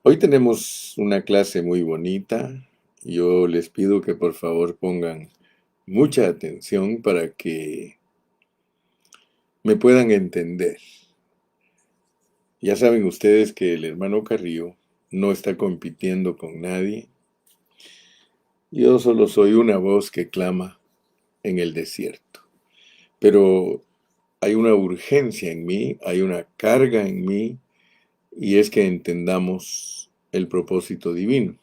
Hoy tenemos una clase muy bonita. Yo les pido que por favor pongan mucha atención para que me puedan entender. Ya saben ustedes que el hermano Carrillo no está compitiendo con nadie. Yo solo soy una voz que clama en el desierto. Pero hay una urgencia en mí, hay una carga en mí, y es que entendamos el propósito divino.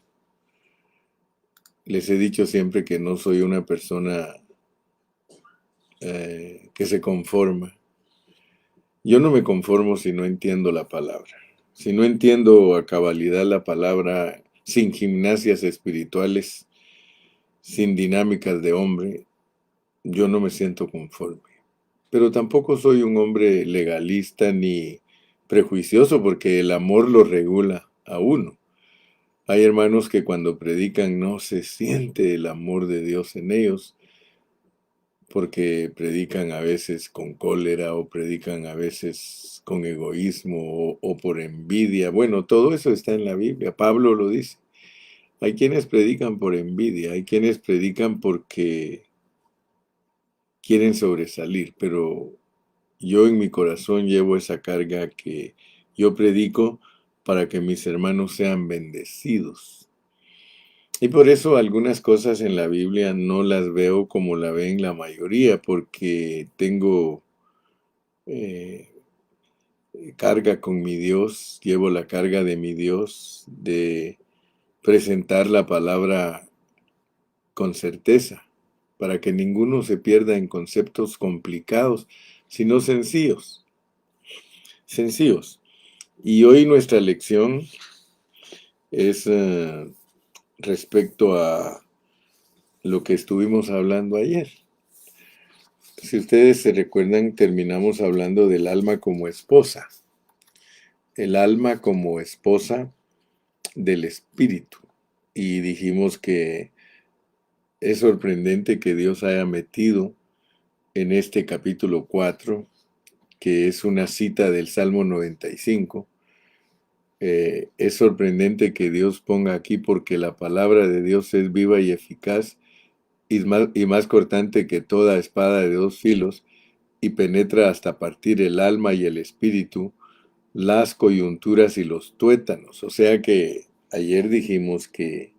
Les he dicho siempre que no soy una persona que se conforma. Yo no me conformo si no entiendo la palabra. Si no entiendo a cabalidad la palabra, sin gimnasias espirituales, sin dinámicas de hombre, yo no me siento conforme. Pero tampoco soy un hombre legalista ni prejuicioso porque el amor lo regula a uno. Hay hermanos que cuando predican no se siente el amor de Dios en ellos porque predican a veces con cólera o predican a veces con egoísmo o por envidia. Bueno, todo eso está en la Biblia. Pablo lo dice. Hay quienes predican por envidia, hay quienes predican porque quieren sobresalir, pero yo en mi corazón llevo esa carga que yo predico para que mis hermanos sean bendecidos. Y por eso algunas cosas en la Biblia no las veo como la ven la mayoría, porque tengo eh, carga con mi Dios, llevo la carga de mi Dios de presentar la palabra con certeza, para que ninguno se pierda en conceptos complicados, sino sencillos, sencillos. Y hoy nuestra lección es respecto a lo que estuvimos hablando ayer. Si ustedes se recuerdan, terminamos hablando del alma como esposa, el alma como esposa del espíritu. Y dijimos que es sorprendente que Dios haya metido en este capítulo 4, que es una cita del Salmo 95. Es sorprendente que Dios ponga aquí porque la palabra de Dios es viva y eficaz y más cortante que toda espada de dos filos y penetra hasta partir el alma y el espíritu, las coyunturas y los tuétanos. O sea que ayer dijimos que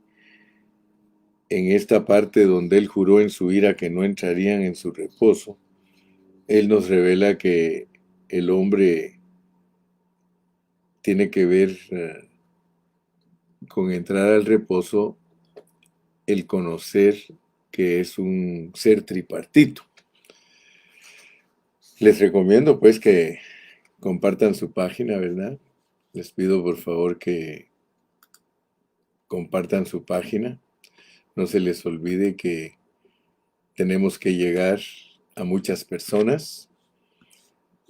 en esta parte donde él juró en su ira que no entrarían en su reposo, él nos revela que el hombre tiene que ver con entrar al reposo el conocer que es un ser tripartito. Les recomiendo pues que compartan su página, ¿verdad? Les pido por favor que compartan su página. No se les olvide que tenemos que llegar a muchas personas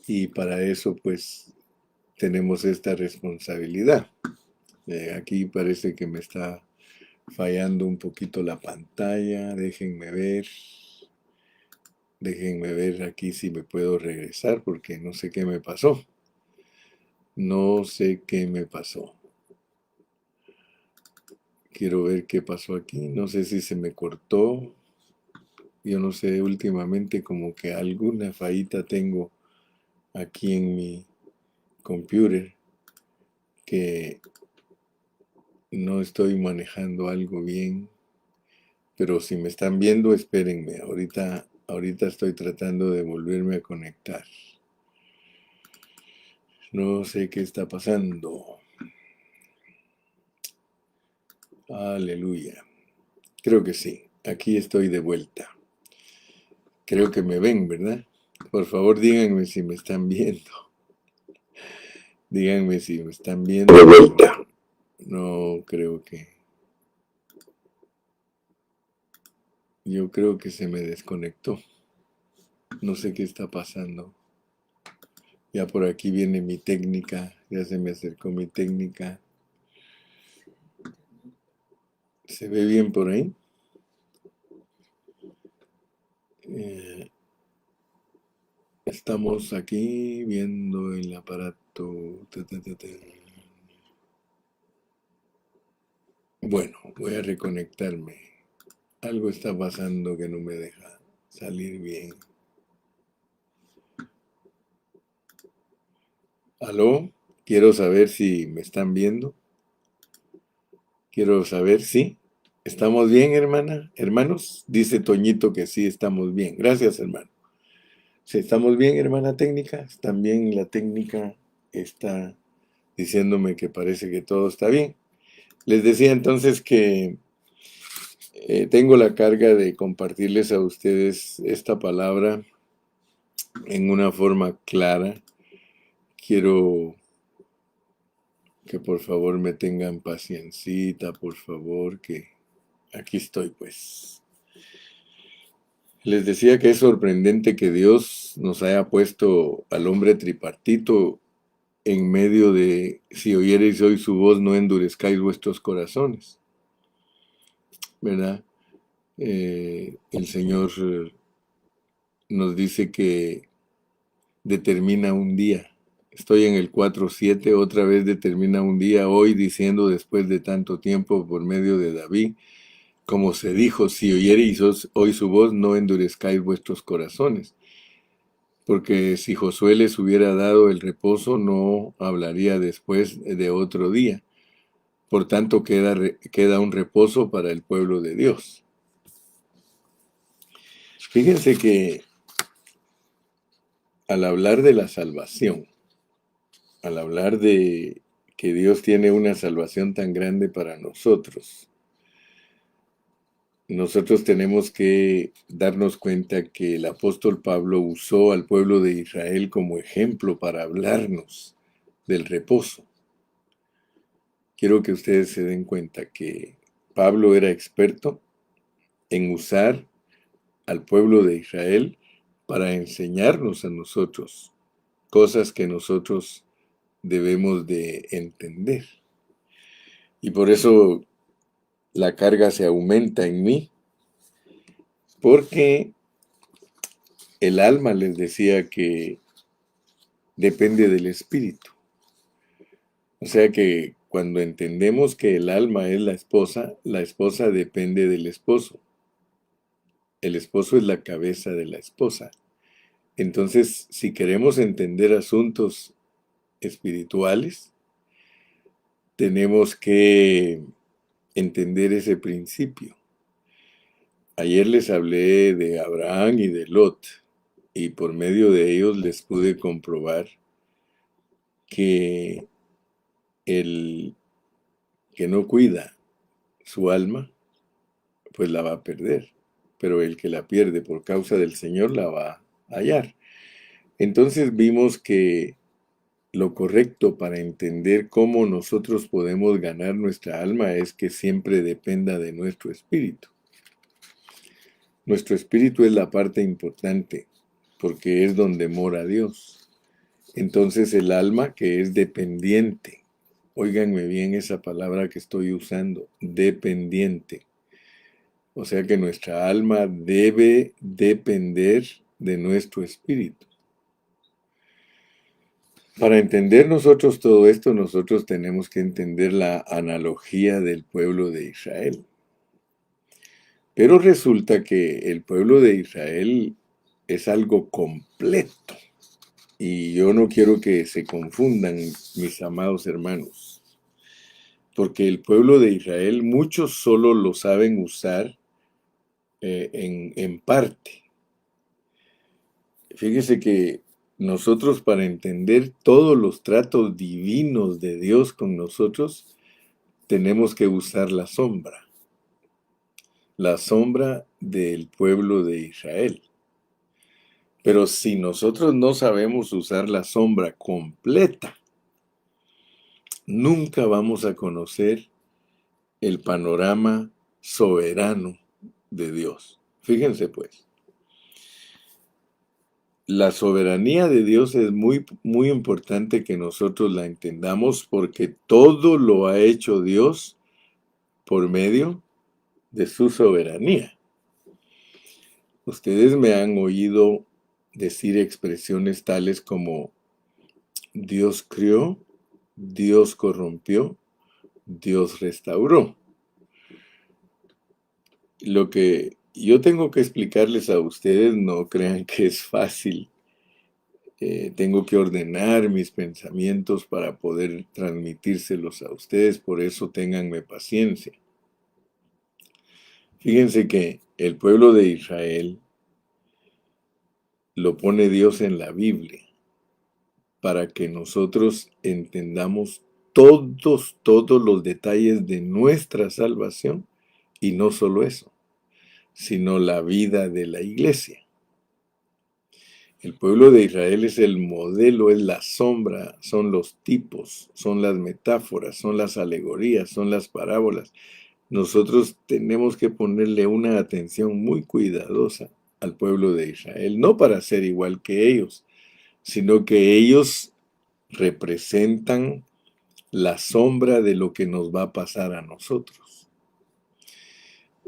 y para eso pues tenemos esta responsabilidad. Aquí parece que me está fallando un poquito la pantalla. Déjenme ver aquí si me puedo regresar porque no sé qué me pasó. No sé qué me pasó. Quiero ver qué pasó aquí. No sé si se me cortó. Yo no sé, últimamente como que alguna fallita tengo aquí en mi computer que no estoy manejando algo bien. Pero si me están viendo, espérenme. Ahorita estoy tratando de volverme a conectar. No sé qué está pasando. Aleluya. Creo que sí. Aquí estoy de vuelta. Creo que me ven, ¿verdad? Por favor, díganme si me están viendo. Díganme si me están viendo. De vuelta. No creo que. Yo creo que se me desconectó. No sé qué está pasando. Ya por aquí viene mi técnica. Ya se me acercó mi técnica. ¿Se ve bien por ahí? Eh, Estamos aquí viendo el aparato. Ta, ta, ta, ta. Bueno, voy a reconectarme. Algo está pasando que no me deja salir bien. ¿Aló? Quiero saber si me están viendo. Quiero saber si estamos bien, hermana, hermanos. Dice Toñito que sí estamos bien. Gracias, hermano. Si estamos bien, hermana técnica, también la técnica está diciéndome que parece que todo está bien. Les decía entonces que tengo la carga de compartirles a ustedes esta palabra en una forma clara. Quiero que por favor me tengan paciencita, por favor, que aquí estoy pues. Les decía que es sorprendente que Dios nos haya puesto al hombre tripartito en medio de, si oyereis hoy su voz, no endurezcáis vuestros corazones, ¿verdad? El Señor nos dice que determina un día. Estoy en el 4:7, otra vez determina un día, hoy diciendo después de tanto tiempo por medio de David, como se dijo, si oyereis hoy su voz, no endurezcáis vuestros corazones. Porque si Josué les hubiera dado el reposo, no hablaría después de otro día. Por tanto, queda un reposo para el pueblo de Dios. Fíjense que al hablar de la salvación, al hablar de que Dios tiene una salvación tan grande para nosotros tenemos que darnos cuenta que el apóstol Pablo usó al pueblo de Israel como ejemplo para hablarnos del reposo. Quiero que ustedes se den cuenta que Pablo era experto en usar al pueblo de Israel para enseñarnos a nosotros cosas que nosotros debemos de entender. Y por eso la carga se aumenta en mí, porque el alma, les decía, que depende del espíritu. O sea que cuando entendemos que el alma es la esposa depende del esposo. El esposo es la cabeza de la esposa. Entonces, si queremos entender asuntos espirituales, tenemos que entender ese principio. Ayer les hablé de Abraham y de Lot, y por medio de ellos les pude comprobar que el que no cuida su alma, pues la va a perder. Pero el que la pierde por causa del Señor la va a hallar. Entonces vimos que lo correcto para entender cómo nosotros podemos ganar nuestra alma es que siempre dependa de nuestro espíritu. Nuestro espíritu es la parte importante porque es donde mora Dios. Entonces el alma, que es dependiente, óiganme bien esa palabra que estoy usando, dependiente. O sea que nuestra alma debe depender de nuestro espíritu. Para entender nosotros todo esto, nosotros tenemos que entender la analogía del pueblo de Israel. Pero resulta que el pueblo de Israel es algo completo. Y yo no quiero que se confundan, mis amados hermanos. Porque el pueblo de Israel, muchos solo lo saben usar en parte. Fíjese que nosotros, para entender todos los tratos divinos de Dios con nosotros, tenemos que usar la sombra del pueblo de Israel. Pero si nosotros no sabemos usar la sombra completa, nunca vamos a conocer el panorama soberano de Dios. Fíjense pues, la soberanía de Dios es muy, muy importante que nosotros la entendamos, porque todo lo ha hecho Dios por medio de su soberanía. Ustedes me han oído decir expresiones tales como Dios crió, Dios corrompió, Dios restauró. lo que yo tengo que explicarles a ustedes, no crean que es fácil. Tengo que ordenar mis pensamientos para poder transmitírselos a ustedes, por eso ténganme paciencia. Fíjense que el pueblo de Israel lo pone Dios en la Biblia para que nosotros entendamos todos los detalles de nuestra salvación, y no solo eso, sino la vida de la iglesia. El pueblo de Israel es el modelo, es la sombra, son los tipos, son las metáforas, son las alegorías, son las parábolas. Nosotros tenemos que ponerle una atención muy cuidadosa al pueblo de Israel, no para ser igual que ellos, sino que ellos representan la sombra de lo que nos va a pasar a nosotros.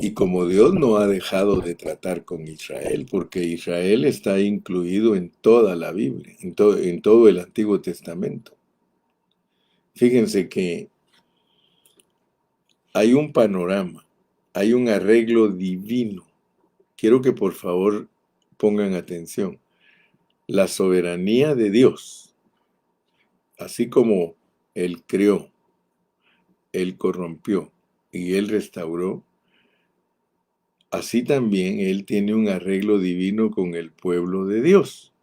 Y como Dios no ha dejado de tratar con Israel, porque Israel está incluido en toda la Biblia, en todo el Antiguo Testamento. Fíjense que hay un panorama, hay un arreglo divino. Quiero que por favor pongan atención. La soberanía de Dios, así como Él creó, Él corrompió y Él restauró, así también Él tiene un arreglo divino con el pueblo de Dios.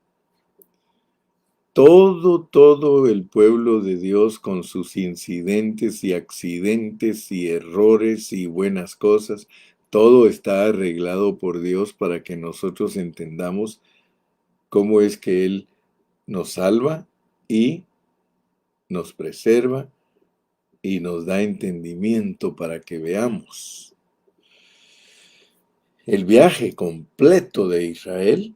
Todo el pueblo de Dios, con sus incidentes y accidentes y errores y buenas cosas, todo está arreglado por Dios para que nosotros entendamos cómo es que Él nos salva y nos preserva y nos da entendimiento para que veamos. El viaje completo de Israel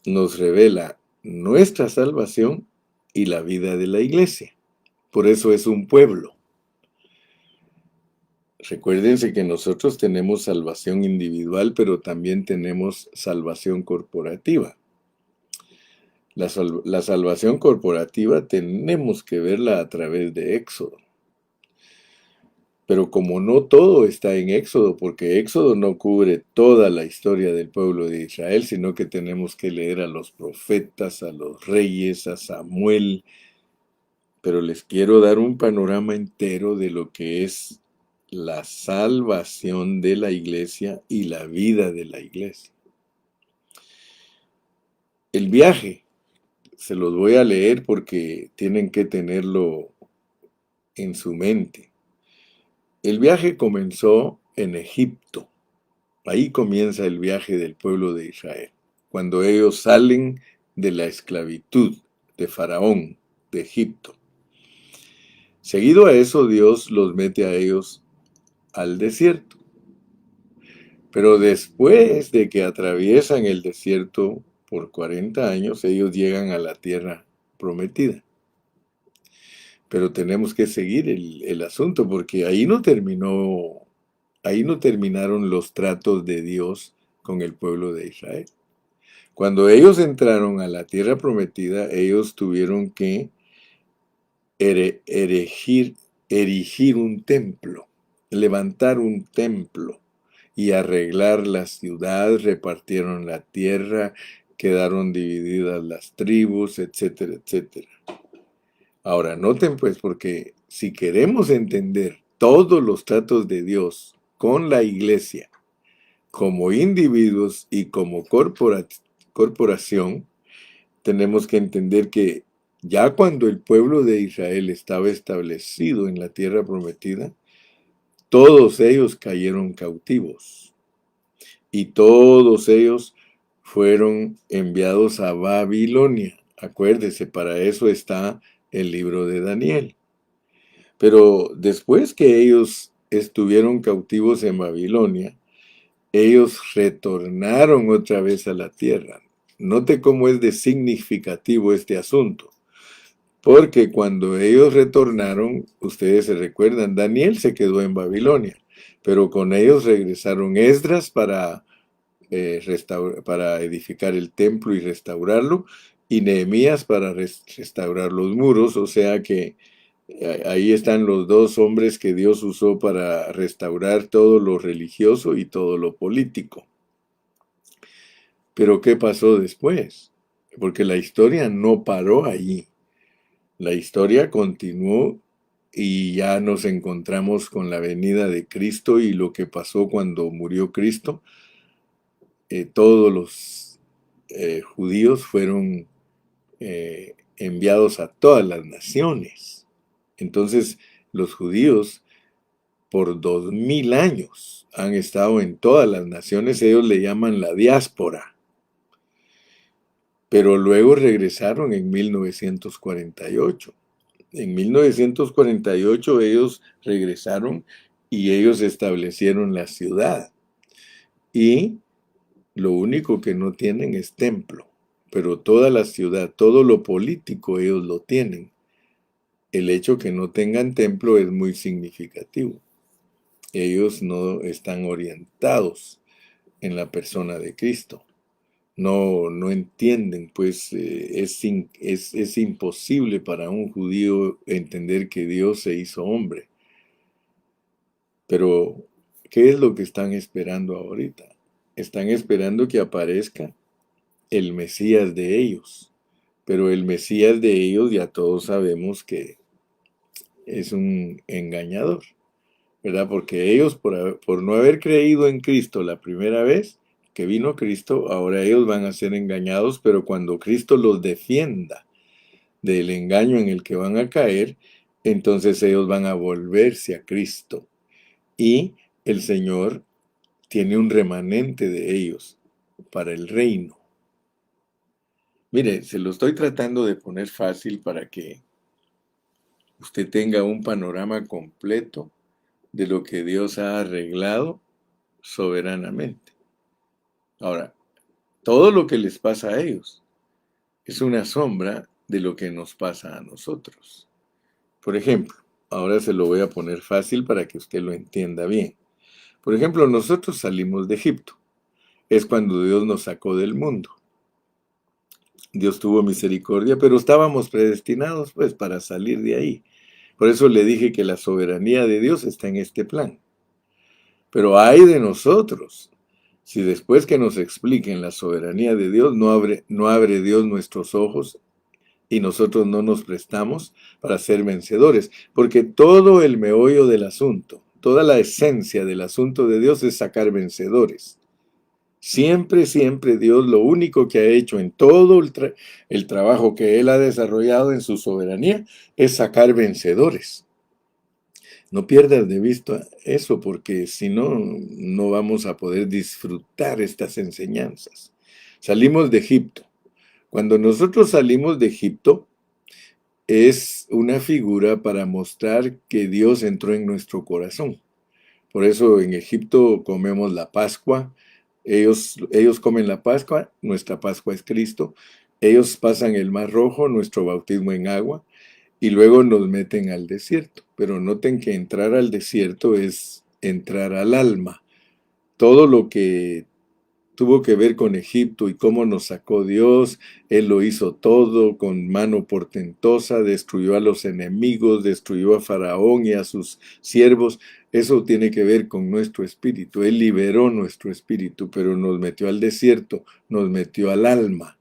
nos revela nuestra salvación y la vida de la iglesia. Por eso es un pueblo. Recuérdense que nosotros tenemos salvación individual, pero también tenemos salvación corporativa. La salvación corporativa tenemos que verla a través de Éxodo. Pero como no todo está en Éxodo, porque Éxodo no cubre toda la historia del pueblo de Israel, sino que tenemos que leer a los profetas, a los reyes, a Samuel. Pero les quiero dar un panorama entero de lo que es la salvación de la iglesia y la vida de la iglesia. El viaje, se los voy a leer porque tienen que tenerlo en su mente. El viaje comenzó en Egipto. Ahí comienza el viaje del pueblo de Israel, cuando ellos salen de la esclavitud de Faraón, de Egipto. Seguido a eso, Dios los mete a ellos al desierto. Pero después de que atraviesan el desierto por 40 años, ellos llegan a la tierra prometida. Pero tenemos que seguir el asunto, porque ahí no terminaron los tratos de Dios con el pueblo de Israel. Cuando ellos entraron a la tierra prometida, ellos tuvieron que erigir un templo, levantar un templo y arreglar la ciudad, repartieron la tierra, quedaron divididas las tribus, etcétera, etcétera. Ahora, noten pues, porque si queremos entender todos los tratos de Dios con la iglesia, como individuos y como corporación, tenemos que entender que ya cuando el pueblo de Israel estaba establecido en la tierra prometida, todos ellos cayeron cautivos y todos ellos fueron enviados a Babilonia. Acuérdese, para eso está el libro de Daniel. Pero después que ellos estuvieron cautivos en Babilonia, ellos retornaron otra vez a la tierra. Note cómo es de significativo este asunto. Porque cuando ellos retornaron, ustedes se recuerdan, Daniel se quedó en Babilonia, pero con ellos regresaron Esdras para edificar el templo y restaurarlo, y Nehemías para restaurar los muros, o sea que Ahí están los dos hombres que Dios usó para restaurar todo lo religioso y todo lo político. Pero ¿qué pasó después? Porque la historia no paró allí. La historia continuó y ya nos encontramos con la venida de Cristo y lo que pasó cuando murió Cristo. Todos los judíos fueron enviados a todas las naciones. Entonces, los judíos por 2000 años han estado en todas las naciones, ellos le llaman la diáspora, pero luego regresaron en 1948. En 1948 ellos regresaron y ellos establecieron la ciudad. Y lo único que no tienen es templo, pero toda la ciudad, todo lo político ellos lo tienen. El hecho que no tengan templo es muy significativo. Ellos no están orientados en la persona de Cristo. No entienden, pues es imposible para un judío entender que Dios se hizo hombre. Pero, ¿qué es lo que están esperando ahorita? Están esperando que aparezca el Mesías de ellos. Pero el Mesías de ellos ya todos sabemos que es un engañador, ¿verdad? Porque ellos, por no haber creído en Cristo la primera vez que vino Cristo, ahora ellos van a ser engañados, pero cuando Cristo los defienda del engaño en el que van a caer, entonces ellos van a volverse a Cristo. Y el Señor tiene un remanente de ellos para el reino. Mire, se lo estoy tratando de poner fácil para que usted tenga un panorama completo de lo que Dios ha arreglado soberanamente. Ahora, todo lo que les pasa a ellos es una sombra de lo que nos pasa a nosotros. Por ejemplo, ahora se lo voy a poner fácil para que usted lo entienda bien. Por ejemplo, nosotros salimos de Egipto. Es cuando Dios nos sacó del mundo. Dios tuvo misericordia, pero estábamos predestinados pues para salir de ahí. Por eso le dije que la soberanía de Dios está en este plan. Pero hay de nosotros, si después que nos expliquen la soberanía de Dios, no abre Dios nuestros ojos y nosotros no nos prestamos para ser vencedores. Porque todo el meollo del asunto, toda la esencia del asunto de Dios es sacar vencedores. Siempre, siempre Dios lo único que ha hecho en todo el trabajo que Él ha desarrollado en su soberanía es sacar vencedores. No pierdas de vista eso porque si no, no vamos a poder disfrutar estas enseñanzas. Salimos de Egipto. Cuando nosotros salimos de Egipto, es una figura para mostrar que Dios entró en nuestro corazón. Por eso en Egipto comemos la Pascua. Ellos comen la Pascua, nuestra Pascua es Cristo. Ellos pasan el Mar Rojo, nuestro bautismo en agua, y luego nos meten al desierto. Pero noten que entrar al desierto es entrar al alma. Todo lo que tuvo que ver con Egipto y cómo nos sacó Dios, Él lo hizo todo con mano portentosa, destruyó a los enemigos, destruyó a Faraón y a sus siervos. Eso tiene que ver con nuestro espíritu. Él liberó nuestro espíritu, pero nos metió al desierto, nos metió al alma.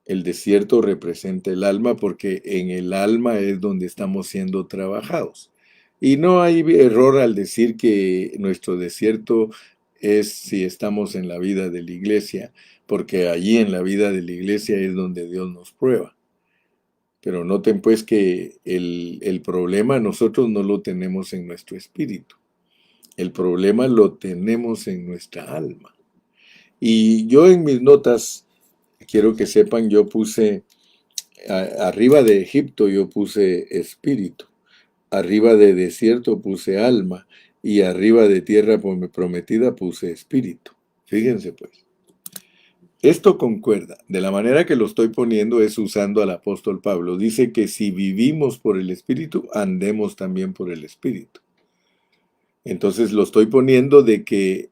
El desierto representa el alma porque en el alma es donde estamos siendo trabajados. Y no hay error al decir que nuestro desierto es si estamos en la vida de la iglesia, porque allí en la vida de la iglesia es donde Dios nos prueba. Pero noten pues que el problema nosotros no lo tenemos en nuestro espíritu. El problema lo tenemos en nuestra alma. Y yo en mis notas, quiero que sepan, yo puse arriba de Egipto yo puse espíritu, arriba de desierto puse alma y arriba de tierra prometida puse espíritu. Fíjense pues. Esto concuerda. De la manera que lo estoy poniendo es usando al apóstol Pablo. Dice que si vivimos por el espíritu, andemos también por el espíritu. Entonces lo estoy poniendo de que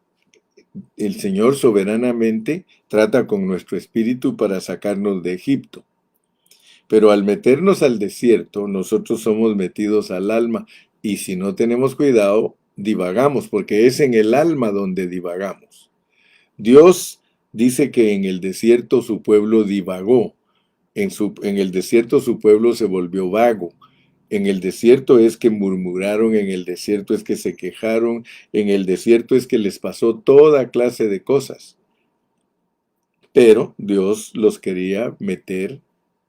el Señor soberanamente trata con nuestro espíritu para sacarnos de Egipto. Pero al meternos al desierto, nosotros somos metidos al alma y si no tenemos cuidado, divagamos, porque es en el alma donde divagamos. Dios dice que en el desierto su pueblo divagó, en el desierto su pueblo se volvió vago. En el desierto es que murmuraron, en el desierto es que se quejaron, en el desierto es que les pasó toda clase de cosas. Pero Dios los quería meter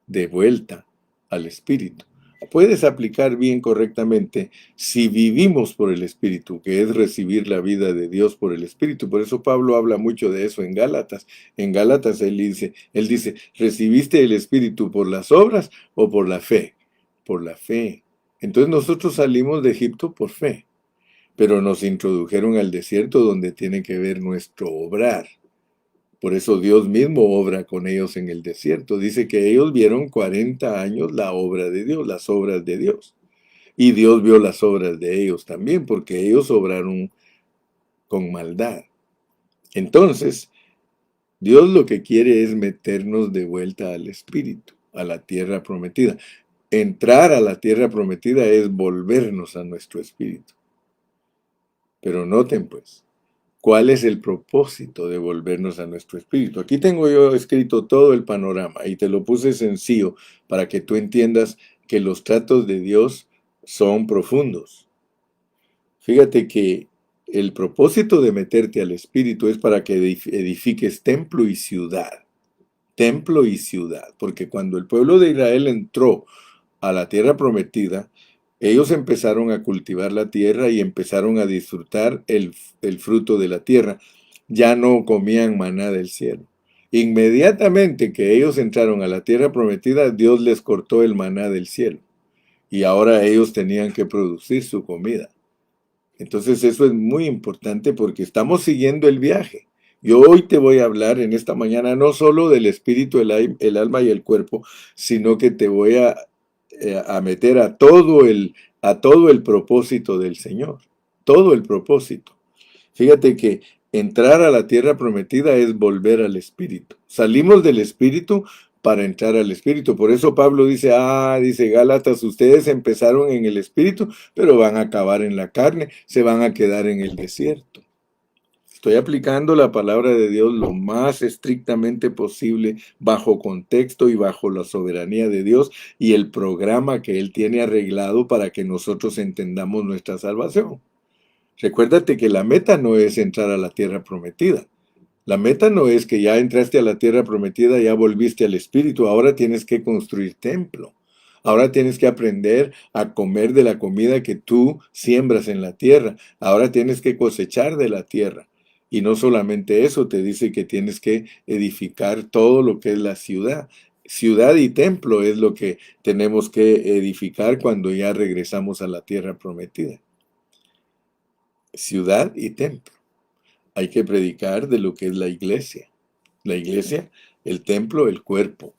de vuelta al Espíritu. Puedes aplicar bien correctamente si vivimos por el Espíritu, que es recibir la vida de Dios por el Espíritu. Por eso Pablo habla mucho de eso en Gálatas. En Gálatas él dice, ¿recibiste el Espíritu por las obras o por la fe? Por la fe. Entonces nosotros salimos de Egipto por fe, pero nos introdujeron al desierto donde tiene que ver nuestro obrar. Por eso Dios mismo obra con ellos en el desierto. Dice que ellos vieron 40 años la obra de Dios, las obras de Dios. Y Dios vio las obras de ellos también, porque ellos obraron con maldad. Entonces, Dios lo que quiere es meternos de vuelta al Espíritu, a la tierra prometida. Entrar a la tierra prometida es volvernos a nuestro Espíritu. Pero noten pues, ¿cuál es el propósito de volvernos a nuestro espíritu? Aquí tengo yo escrito todo el panorama y te lo puse sencillo para que tú entiendas que los tratos de Dios son profundos. Fíjate que el propósito de meterte al espíritu es para que edifiques templo y ciudad. Templo y ciudad. Porque cuando el pueblo de Israel entró a la tierra prometida, ellos empezaron a cultivar la tierra y empezaron a disfrutar el fruto de la tierra. Ya no comían maná del cielo. Inmediatamente que ellos entraron a la tierra prometida, Dios les cortó el maná del cielo. Y ahora ellos tenían que producir su comida. Entonces eso es muy importante porque estamos siguiendo el viaje. Yo hoy te voy a hablar en esta mañana no solo del espíritu, el alma y el cuerpo, sino que te voy a meter a todo el propósito del Señor, todo el propósito. Fíjate que entrar a la tierra prometida es volver al Espíritu. Salimos del Espíritu para entrar al Espíritu. Por eso Pablo dice Gálatas, ustedes empezaron en el Espíritu, pero van a acabar en la carne, se van a quedar en el desierto. Estoy aplicando la palabra de Dios lo más estrictamente posible, bajo contexto y bajo la soberanía de Dios y el programa que Él tiene arreglado para que nosotros entendamos nuestra salvación. Recuérdate que la meta no es entrar a la tierra prometida. La meta no es que ya entraste a la tierra prometida, ya volviste al Espíritu, ahora tienes que construir templo. Ahora tienes que aprender a comer de la comida que tú siembras en la tierra. Ahora tienes que cosechar de la tierra. Y no solamente eso, te dice que tienes que edificar todo lo que es la ciudad. Ciudad y templo es lo que tenemos que edificar cuando ya regresamos a la tierra prometida. Ciudad y templo. Hay que predicar de lo que es la iglesia. La iglesia, el templo, el cuerpo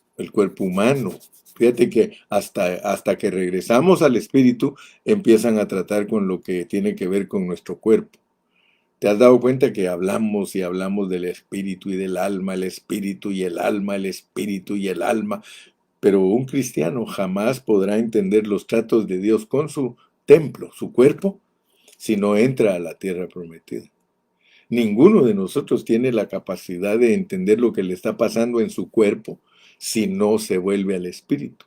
humano. Fíjate que hasta que regresamos al espíritu, empiezan a tratar con lo que tiene que ver con nuestro cuerpo. ¿Te has dado cuenta que hablamos y hablamos del espíritu y del alma, el espíritu y el alma, el espíritu y el alma? Pero un cristiano jamás podrá entender los tratos de Dios con su templo, su cuerpo, si no entra a la tierra prometida. Ninguno de nosotros tiene la capacidad de entender lo que le está pasando en su cuerpo si no se vuelve al espíritu.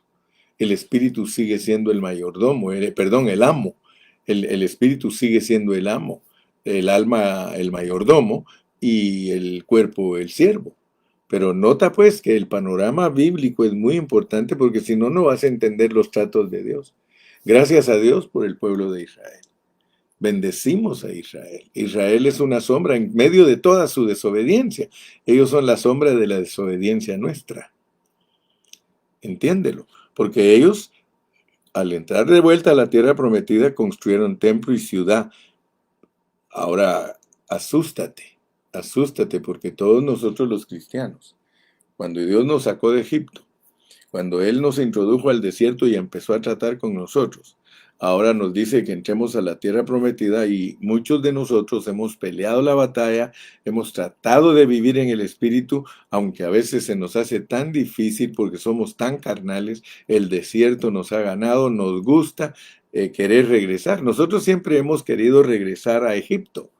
El espíritu sigue siendo el mayordomo, el amo. El espíritu sigue siendo el amo, el alma el mayordomo y el cuerpo el siervo. Pero nota pues que el panorama bíblico es muy importante porque si no, no vas a entender los tratos de Dios. Gracias a Dios por el pueblo de Israel. Bendecimos a Israel. Israel es una sombra en medio de toda su desobediencia. Ellos son la sombra de la desobediencia nuestra. Entiéndelo. Porque ellos, al entrar de vuelta a la tierra prometida, construyeron templo y ciudad. Ahora, asústate, porque todos nosotros los cristianos, cuando Dios nos sacó de Egipto, cuando Él nos introdujo al desierto y empezó a tratar con nosotros, Ahora nos dice que entremos a la tierra prometida y muchos de nosotros hemos peleado la batalla, hemos tratado de vivir en el Espíritu, aunque a veces se nos hace tan difícil porque somos tan carnales, el desierto nos ha ganado, nos gusta querer regresar. Nosotros siempre hemos querido regresar a Egipto.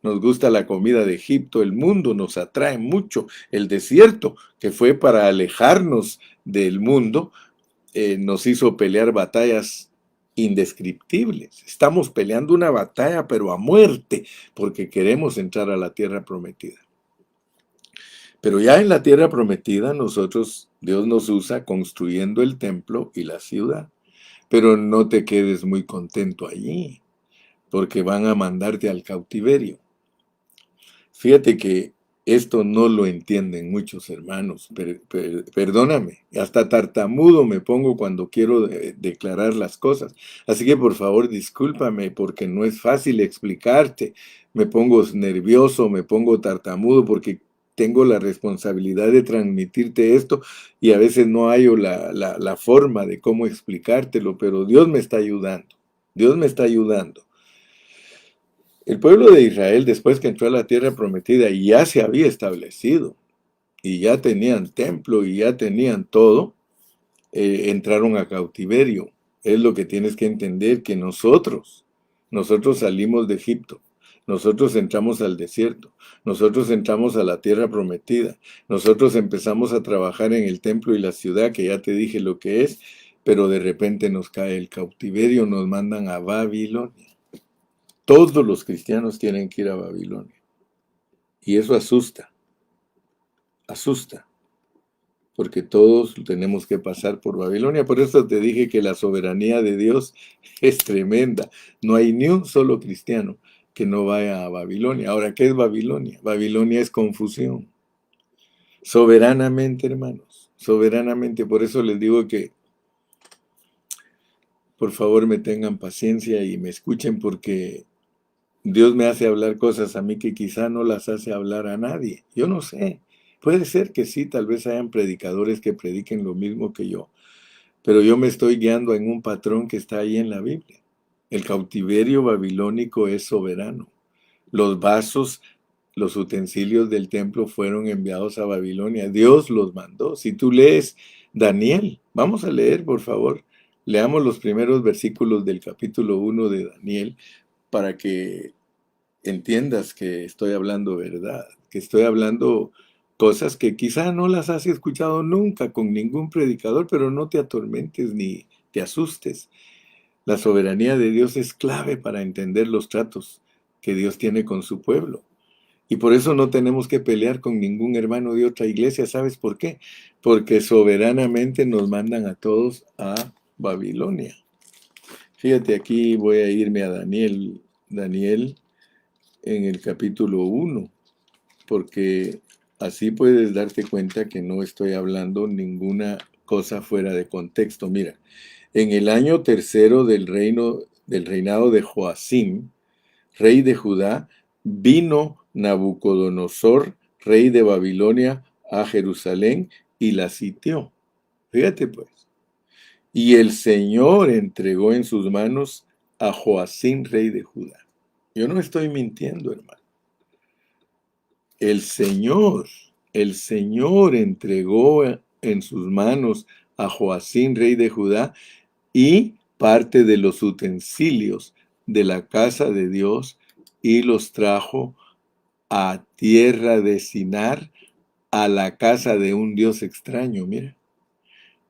Nos gusta la comida de Egipto, el mundo nos atrae mucho. El desierto, que fue para alejarnos del mundo, nos hizo pelear batallas indescriptibles. Estamos peleando una batalla, pero a muerte, porque queremos entrar a la tierra prometida. Pero ya en la tierra prometida, Dios nos usa construyendo el templo y la ciudad. Pero no te quedes muy contento allí, porque van a mandarte al cautiverio. Fíjate que esto no lo entienden muchos hermanos. Perdóname, hasta tartamudo me pongo cuando quiero declarar las cosas. Así que por favor discúlpame porque no es fácil explicarte. Me pongo nervioso, me pongo tartamudo porque tengo la responsabilidad de transmitirte esto y a veces no hallo la forma de cómo explicártelo, pero Dios me está ayudando. Dios me está ayudando. El pueblo de Israel, después que entró a la tierra prometida, ya se había establecido, y ya tenían templo, y ya tenían todo, entraron a cautiverio. Es lo que tienes que entender, que nosotros salimos de Egipto, nosotros entramos al desierto, nosotros entramos a la tierra prometida, nosotros empezamos a trabajar en el templo y la ciudad, que ya te dije lo que es, pero de repente nos cae el cautiverio, nos mandan a Babilonia. Todos los cristianos tienen que ir a Babilonia. Y eso asusta, porque todos tenemos que pasar por Babilonia. Por eso te dije que la soberanía de Dios es tremenda. No hay ni un solo cristiano que no vaya a Babilonia. Ahora, ¿qué es Babilonia? Babilonia es confusión. Soberanamente, hermanos, soberanamente. Por eso les digo que por favor me tengan paciencia y me escuchen, porque Dios me hace hablar cosas a mí que quizá no las hace hablar a nadie. Yo no sé. Puede ser que sí, tal vez hayan predicadores que prediquen lo mismo que yo, pero yo me estoy guiando en un patrón que está ahí en la Biblia. El cautiverio babilónico es soberano. Los vasos, los utensilios del templo fueron enviados a Babilonia. Dios los mandó. Si tú lees Daniel, vamos a leer, por favor. Leamos los primeros versículos del capítulo 1 de Daniel para que entiendas que estoy hablando verdad, que estoy hablando cosas que quizá no las has escuchado nunca con ningún predicador, pero no te atormentes ni te asustes. La soberanía de Dios es clave para entender los tratos que Dios tiene con su pueblo. Y por eso no tenemos que pelear con ningún hermano de otra iglesia. ¿Sabes por qué? Porque soberanamente nos mandan a todos a Babilonia. Fíjate, aquí voy a irme a Daniel. Daniel en el capítulo 1, porque así puedes darte cuenta que no estoy hablando ninguna cosa fuera de contexto. Mira, en el año tercero del reinado de Joacim, rey de Judá, vino Nabucodonosor, rey de Babilonia, a Jerusalén y la sitió. Fíjate pues. Y el Señor entregó en sus manos a Joacim, rey de Judá. Yo no estoy mintiendo, hermano. El Señor entregó en sus manos a Joacim, rey de Judá, y parte de los utensilios de la casa de Dios, y los trajo a tierra de Sinar, a la casa de un Dios extraño, mira,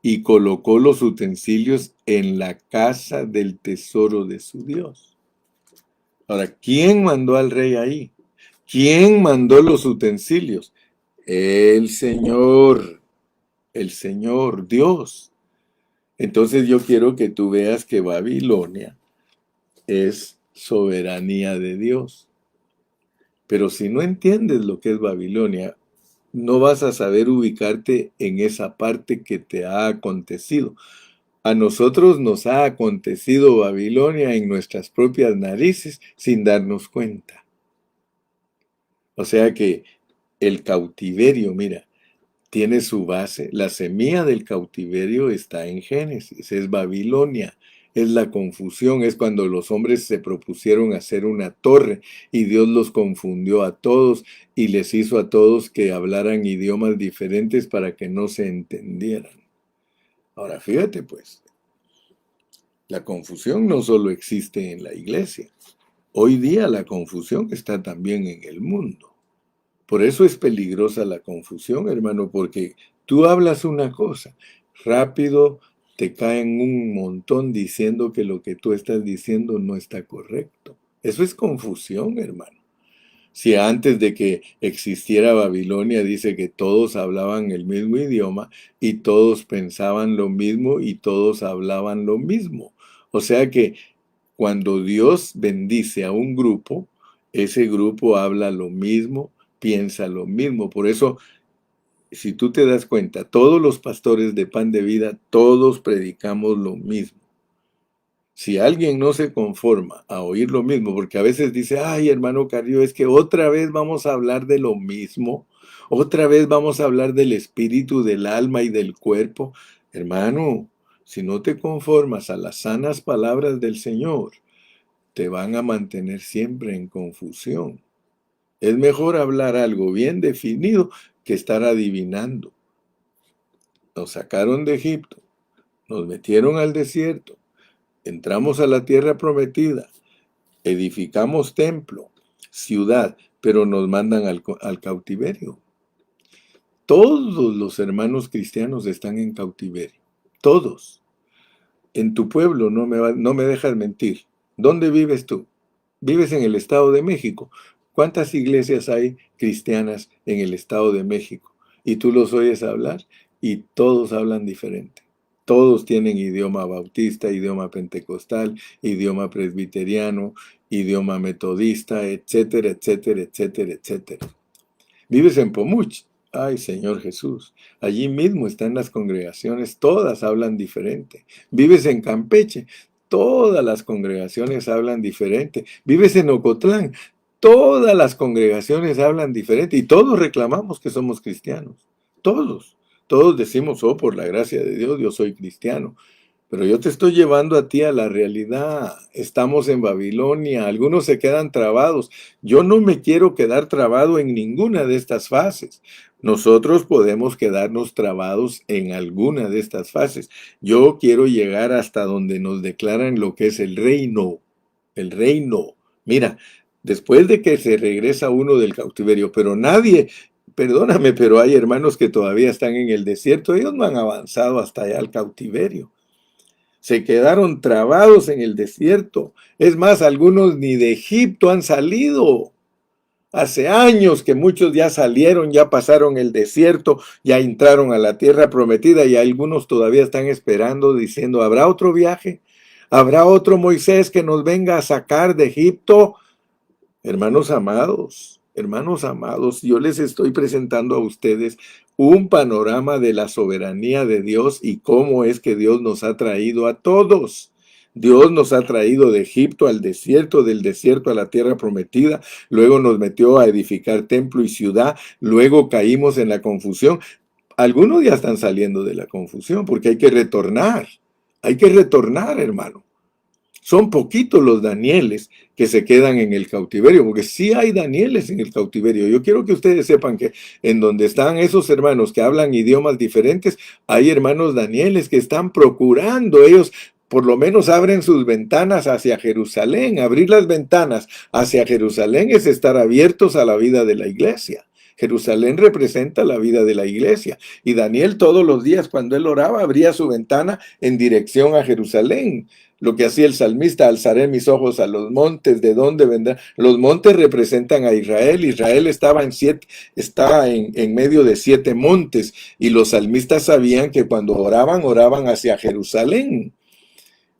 y colocó los utensilios en la casa del tesoro de su Dios. Ahora, ¿quién mandó al rey ahí? ¿Quién mandó los utensilios? El Señor, Dios. Entonces yo quiero que tú veas que Babilonia es soberanía de Dios. Pero si no entiendes lo que es Babilonia, no vas a saber ubicarte en esa parte que te ha acontecido. A nosotros nos ha acontecido Babilonia en nuestras propias narices sin darnos cuenta. O sea que el cautiverio, mira, tiene su base, la semilla del cautiverio está en Génesis, es Babilonia, es la confusión, es cuando los hombres se propusieron hacer una torre y Dios los confundió a todos y les hizo a todos que hablaran idiomas diferentes para que no se entendieran. Ahora fíjate pues, la confusión no solo existe en la iglesia, hoy día la confusión está también en el mundo. Por eso es peligrosa la confusión, hermano, porque tú hablas una cosa, rápido te caen un montón diciendo que lo que tú estás diciendo no está correcto. Eso es confusión, hermano. Si antes de que existiera Babilonia dice que todos hablaban el mismo idioma y todos pensaban lo mismo y todos hablaban lo mismo. O sea que cuando Dios bendice a un grupo, ese grupo habla lo mismo, piensa lo mismo. Por eso, si tú te das cuenta, todos los pastores de Pan de Vida, todos predicamos lo mismo. Si alguien no se conforma a oír lo mismo, porque a veces dice, ay, hermano Carrillo, es que otra vez vamos a hablar de lo mismo, otra vez vamos a hablar del espíritu, del alma y del cuerpo. Hermano, si no te conformas a las sanas palabras del Señor, te van a mantener siempre en confusión. Es mejor hablar algo bien definido que estar adivinando. Nos sacaron de Egipto, nos metieron al desierto, entramos a la tierra prometida, edificamos templo, ciudad, pero nos mandan al cautiverio. Todos los hermanos cristianos están en cautiverio, todos. En tu pueblo, no me dejas mentir. ¿Dónde vives tú? Vives en el Estado de México. ¿Cuántas iglesias hay cristianas en el Estado de México? Y tú los oyes hablar y todos hablan diferente. Todos tienen idioma bautista, idioma pentecostal, idioma presbiteriano, idioma metodista, etcétera, etcétera, etcétera, etcétera. Vives en Pomuch. Ay, Señor Jesús, allí mismo están las congregaciones, todas hablan diferente. Vives en Campeche, todas las congregaciones hablan diferente. Vives en Ocotlán, todas las congregaciones hablan diferente y todos reclamamos que somos cristianos. Todos decimos, oh, por la gracia de Dios, yo soy cristiano. Pero yo te estoy llevando a ti a la realidad. Estamos en Babilonia, algunos se quedan trabados. Yo no me quiero quedar trabado en ninguna de estas fases. Nosotros podemos quedarnos trabados en alguna de estas fases. Yo quiero llegar hasta donde nos declaran lo que es el reino. El reino. Mira, después de que se regresa uno del cautiverio, pero nadie, perdóname, pero hay hermanos que todavía están en el desierto. Ellos no han avanzado hasta allá al cautiverio. Se quedaron trabados en el desierto. Es más, algunos ni de Egipto han salido. Hace años que muchos ya salieron, ya pasaron el desierto, ya entraron a la tierra prometida y algunos todavía están esperando diciendo, ¿habrá otro viaje? ¿Habrá otro Moisés que nos venga a sacar de Egipto? Hermanos amados, yo les estoy presentando a ustedes un panorama de la soberanía de Dios y cómo es que Dios nos ha traído a todos. Dios nos ha traído de Egipto al desierto, del desierto a la tierra prometida, luego nos metió a edificar templo y ciudad, luego caímos en la confusión. Algunos ya están saliendo de la confusión porque hay que retornar, hermano. Son poquitos los Danieles que se quedan en el cautiverio, porque sí hay Danieles en el cautiverio. Yo quiero que ustedes sepan que en donde están esos hermanos que hablan idiomas diferentes, hay hermanos Danieles que están procurando, ellos por lo menos abren sus ventanas hacia Jerusalén. Abrir las ventanas hacia Jerusalén es estar abiertos a la vida de la iglesia. Jerusalén representa la vida de la iglesia. Y Daniel todos los días cuando él oraba abría su ventana en dirección a Jerusalén. Lo que hacía el salmista, alzaré mis ojos a los montes, ¿de dónde vendrán? Los montes representan a Israel. Israel estaba en medio de 7 montes y los salmistas sabían que cuando oraban hacia Jerusalén.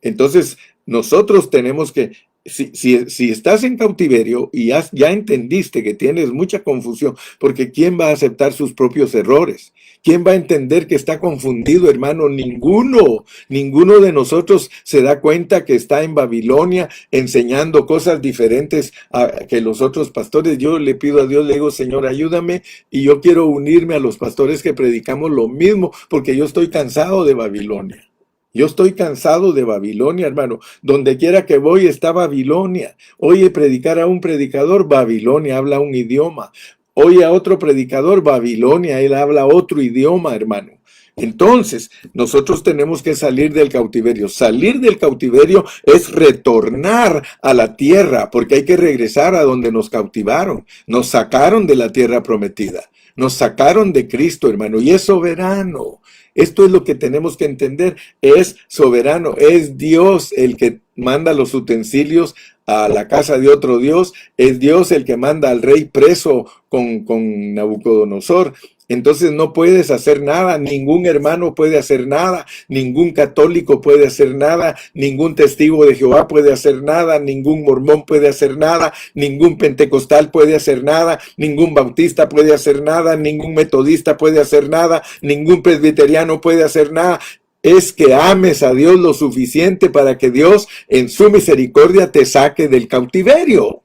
Entonces, nosotros tenemos que, si estás en cautiverio y ya entendiste que tienes mucha confusión, porque ¿quién va a aceptar sus propios errores? ¿Quién va a entender que está confundido, hermano? Ninguno de nosotros se da cuenta que está en Babilonia enseñando cosas diferentes a que los otros pastores. Yo le pido a Dios, le digo, Señor, ayúdame, y yo quiero unirme a los pastores que predicamos lo mismo, porque yo estoy cansado de Babilonia. Yo estoy cansado de Babilonia, hermano. Donde quiera que voy está Babilonia. Oye predicar a un predicador, Babilonia, habla un idioma. Oye a otro predicador, Babilonia, él habla otro idioma, hermano. Entonces, nosotros tenemos que salir del cautiverio. Salir del cautiverio es retornar a la tierra, porque hay que regresar a donde nos cautivaron. Nos sacaron de la tierra prometida. Nos sacaron de Cristo, hermano, y es soberano. Esto es lo que tenemos que entender. Es soberano. Es Dios el que manda los utensilios a la casa de otro Dios. Es Dios el que manda al rey preso con Nabucodonosor. Entonces no puedes hacer nada, ningún hermano puede hacer nada, ningún católico puede hacer nada, ningún testigo de Jehová puede hacer nada, ningún mormón puede hacer nada, ningún pentecostal puede hacer nada, ningún bautista puede hacer nada, ningún metodista puede hacer nada, ningún presbiteriano puede hacer nada. Es que ames a Dios lo suficiente para que Dios en su misericordia te saque del cautiverio.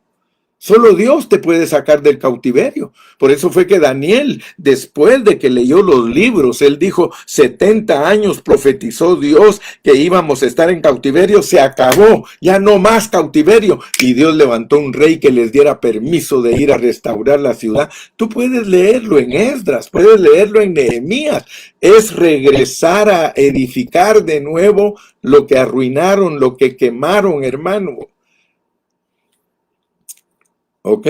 Solo Dios te puede sacar del cautiverio. Por eso fue que Daniel, después de que leyó los libros, él dijo, 70 años profetizó Dios que íbamos a estar en cautiverio, se acabó, ya no más cautiverio. Y Dios levantó un rey que les diera permiso de ir a restaurar la ciudad. Tú puedes leerlo en Esdras, puedes leerlo en Nehemías. Es regresar a edificar de nuevo lo que arruinaron, lo que quemaron, hermano. Ok,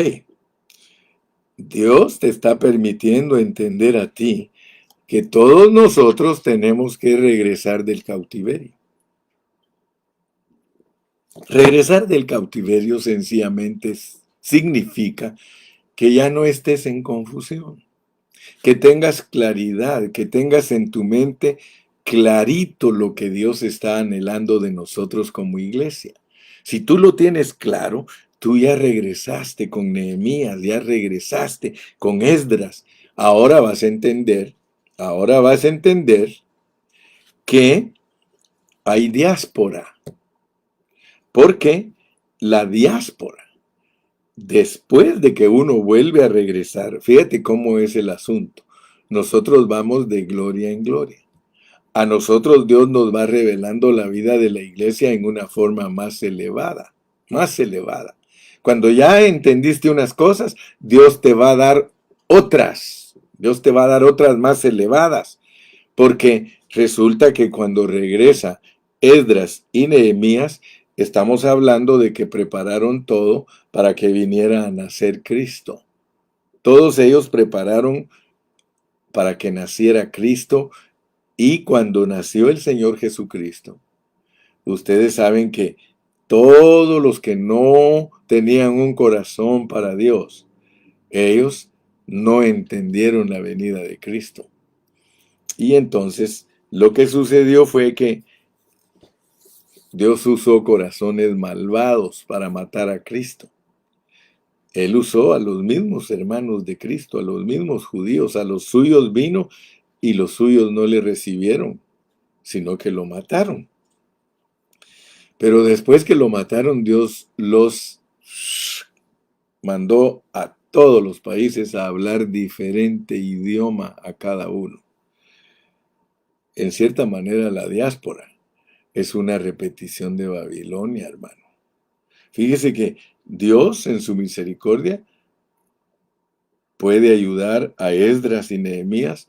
Dios te está permitiendo entender a ti que todos nosotros tenemos que regresar del cautiverio. Regresar del cautiverio sencillamente significa que ya no estés en confusión, que tengas claridad, que tengas en tu mente clarito lo que Dios está anhelando de nosotros como iglesia. Si tú lo tienes claro, tú ya regresaste con Nehemías, ya regresaste con Esdras. Ahora vas a entender que hay diáspora. Porque la diáspora, después de que uno vuelve a regresar, fíjate cómo es el asunto. Nosotros vamos de gloria en gloria. A nosotros Dios nos va revelando la vida de la iglesia en una forma más elevada, más elevada. Cuando ya entendiste unas cosas, Dios te va a dar otras. Dios te va a dar otras más elevadas. Porque resulta que cuando regresa Esdras y Nehemías, estamos hablando de que prepararon todo para que viniera a nacer Cristo. Todos ellos prepararon para que naciera Cristo. Y cuando nació el Señor Jesucristo, ustedes saben que todos los que no tenían un corazón para Dios, ellos no entendieron la venida de Cristo. Y entonces lo que sucedió fue que Dios usó corazones malvados para matar a Cristo. Él usó a los mismos hermanos de Cristo, a los mismos judíos, a los suyos vino y los suyos no le recibieron, sino que lo mataron. Pero después que lo mataron, Dios los mandó a todos los países a hablar diferente idioma a cada uno. En cierta manera, la diáspora es una repetición de Babilonia, hermano. Fíjese que Dios, en su misericordia, puede ayudar a Esdras y Nehemías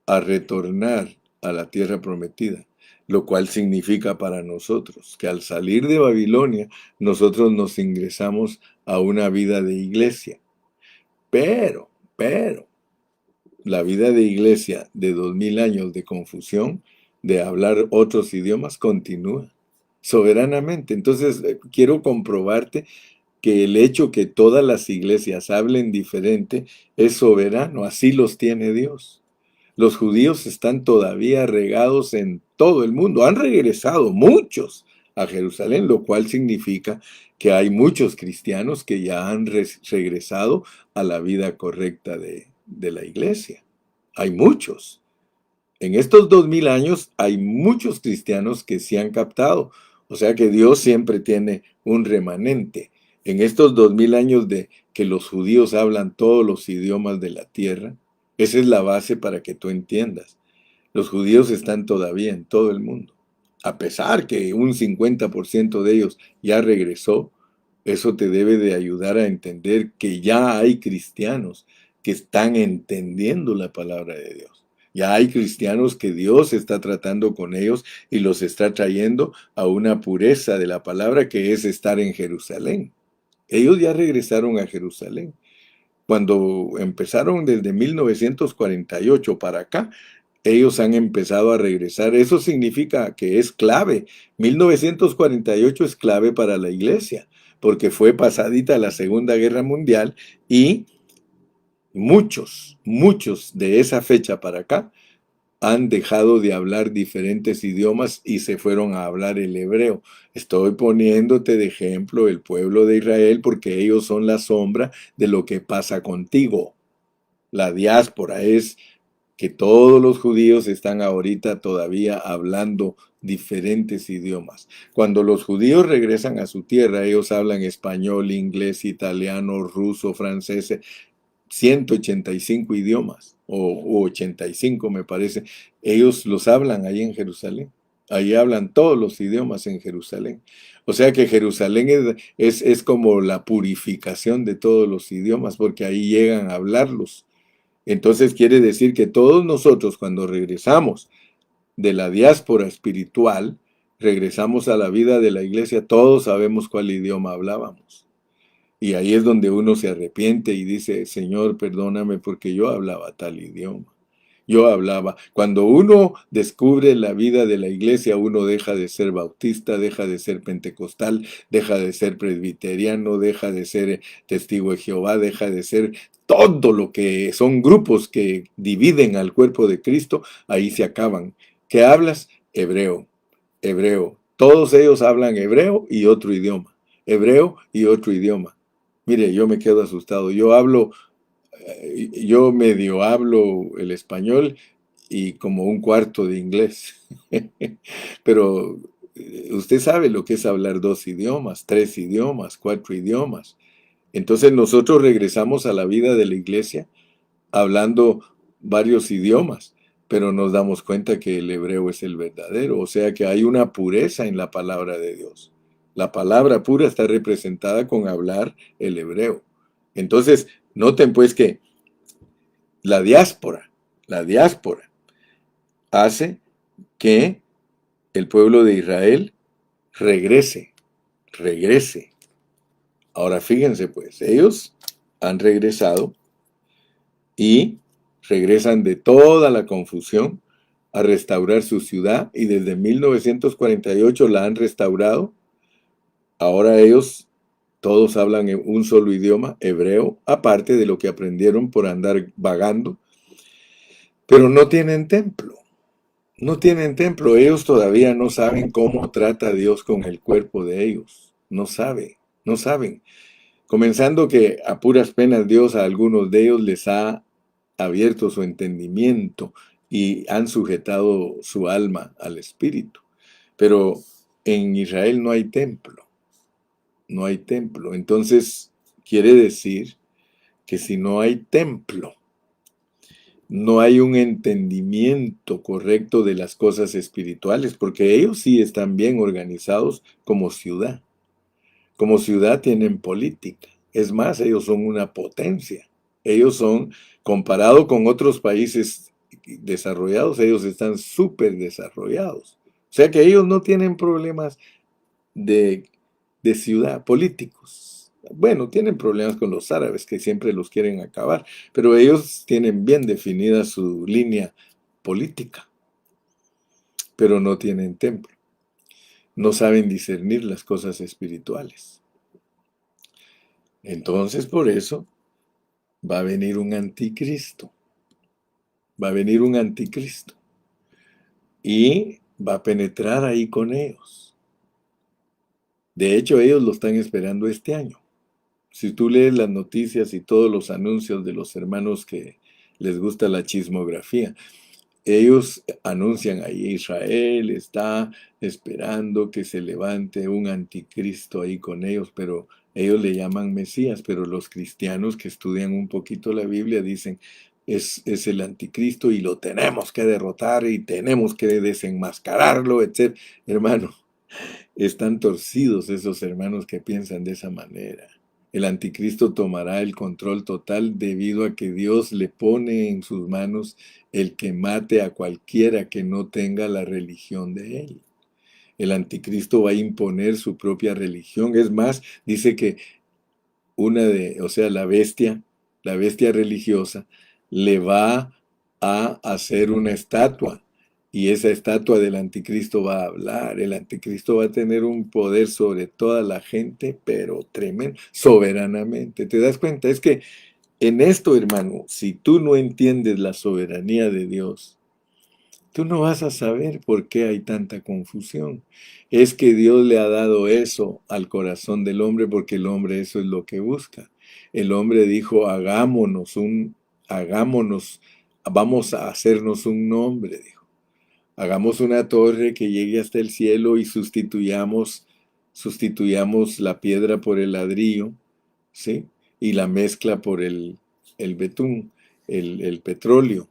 a retornar a la tierra prometida, lo cual significa para nosotros que al salir de Babilonia, nosotros nos ingresamos a una vida de iglesia. Pero, la vida de iglesia de 2000 años de confusión, de hablar otros idiomas, continúa soberanamente. Entonces, quiero comprobarte que el hecho que todas las iglesias hablen diferente es soberano, así los tiene Dios. Los judíos están todavía regados en todo el mundo, han regresado muchos a Jerusalén, lo cual significa que hay muchos cristianos que ya han regresado a la vida correcta de la iglesia. Hay muchos. En estos 2000 años hay muchos cristianos que se han captado. O sea que Dios siempre tiene un remanente. En estos 2000 años de que los judíos hablan todos los idiomas de la tierra, esa es la base para que tú entiendas. Los judíos están todavía en todo el mundo. A pesar que un 50% de ellos ya regresó, eso te debe de ayudar a entender que ya hay cristianos que están entendiendo la palabra de Dios. Ya hay cristianos que Dios está tratando con ellos y los está trayendo a una pureza de la palabra que es estar en Jerusalén. Ellos ya regresaron a Jerusalén. Cuando empezaron desde 1948 para acá, ellos han empezado a regresar. Eso significa que es clave. 1948 es clave para la iglesia, porque fue pasadita la Segunda Guerra Mundial y muchos de esa fecha para acá han dejado de hablar diferentes idiomas y se fueron a hablar el hebreo. Estoy poniéndote de ejemplo el pueblo de Israel porque ellos son la sombra de lo que pasa contigo. La diáspora es que todos los judíos están ahorita todavía hablando diferentes idiomas. Cuando los judíos regresan a su tierra, ellos hablan español, inglés, italiano, ruso, francés, 185 idiomas, o 85 me parece. Ellos los hablan ahí en Jerusalén. Ahí hablan todos los idiomas en Jerusalén. O sea que Jerusalén es como la purificación de todos los idiomas, porque ahí llegan a hablarlos. Entonces quiere decir que todos nosotros cuando regresamos de la diáspora espiritual, regresamos a la vida de la iglesia, todos sabemos cuál idioma hablábamos. Y ahí es donde uno se arrepiente y dice, Señor, perdóname porque yo hablaba tal idioma. Yo hablaba. Cuando uno descubre la vida de la iglesia, uno deja de ser bautista, deja de ser pentecostal, deja de ser presbiteriano, deja de ser testigo de Jehová, deja de ser todo lo que son grupos que dividen al cuerpo de Cristo, ahí se acaban. ¿Qué hablas? Hebreo, hebreo. Todos ellos hablan hebreo y otro idioma. Hebreo y otro idioma. Mire, yo me quedo asustado. Yo medio hablo el español y como un cuarto de inglés. Pero usted sabe lo que es hablar 2 idiomas, 3 idiomas, 4 idiomas. Entonces nosotros regresamos a la vida de la iglesia hablando varios idiomas, pero nos damos cuenta que el hebreo es el verdadero, o sea que hay una pureza en la palabra de Dios. La palabra pura está representada con hablar el hebreo. Entonces, noten pues que la diáspora hace que el pueblo de Israel regrese. Ahora fíjense pues, ellos han regresado y regresan de toda la confusión a restaurar su ciudad y desde 1948 la han restaurado. Ahora ellos todos hablan un solo idioma, hebreo, aparte de lo que aprendieron por andar vagando, pero no tienen templo. No tienen templo. Ellos todavía no saben cómo trata Dios con el cuerpo de ellos. No saben. Comenzando que a puras penas Dios a algunos de ellos les ha abierto su entendimiento y han sujetado su alma al Espíritu. Pero en Israel no hay templo. No hay templo. Entonces, quiere decir que si no hay templo, no hay un entendimiento correcto de las cosas espirituales, porque ellos sí están bien organizados como ciudad. Como ciudad tienen política. Es más, ellos son una potencia. Ellos son, comparado con otros países desarrollados, ellos están súper desarrollados. O sea que ellos no tienen problemas de, de ciudad, políticos. Bueno, tienen problemas con los árabes que siempre los quieren acabar, pero ellos tienen bien definida su línea política, pero no tienen templo. No saben discernir las cosas espirituales. Entonces, por eso va a venir un anticristo. Va a venir un anticristo. Y va a penetrar ahí con ellos. De hecho, ellos lo están esperando este año. Si tú lees las noticias y todos los anuncios de los hermanos que les gusta la chismografía, ellos anuncian ahí, Israel está esperando que se levante un anticristo ahí con ellos, pero ellos le llaman Mesías, pero los cristianos que estudian un poquito la Biblia dicen, es el anticristo y lo tenemos que derrotar y tenemos que desenmascararlo, etc. Hermano, están torcidos esos hermanos que piensan de esa manera. El anticristo tomará el control total debido a que Dios le pone en sus manos el que mate a cualquiera que no tenga la religión de él. El anticristo va a imponer su propia religión. Es más, dice que la bestia religiosa, le va a hacer una estatua. Y esa estatua del anticristo va a hablar. El anticristo va a tener un poder sobre toda la gente, pero tremendo, soberanamente. ¿Te das cuenta? Es que en esto, hermano, si tú no entiendes la soberanía de Dios, tú no vas a saber por qué hay tanta confusión. Es que Dios le ha dado eso al corazón del hombre porque el hombre eso es lo que busca. El hombre dijo, hagámonos, vamos a hacernos un nombre, dijo. Hagamos una torre que llegue hasta el cielo y sustituyamos la piedra por el ladrillo, ¿sí? Y la mezcla por el betún, el petróleo.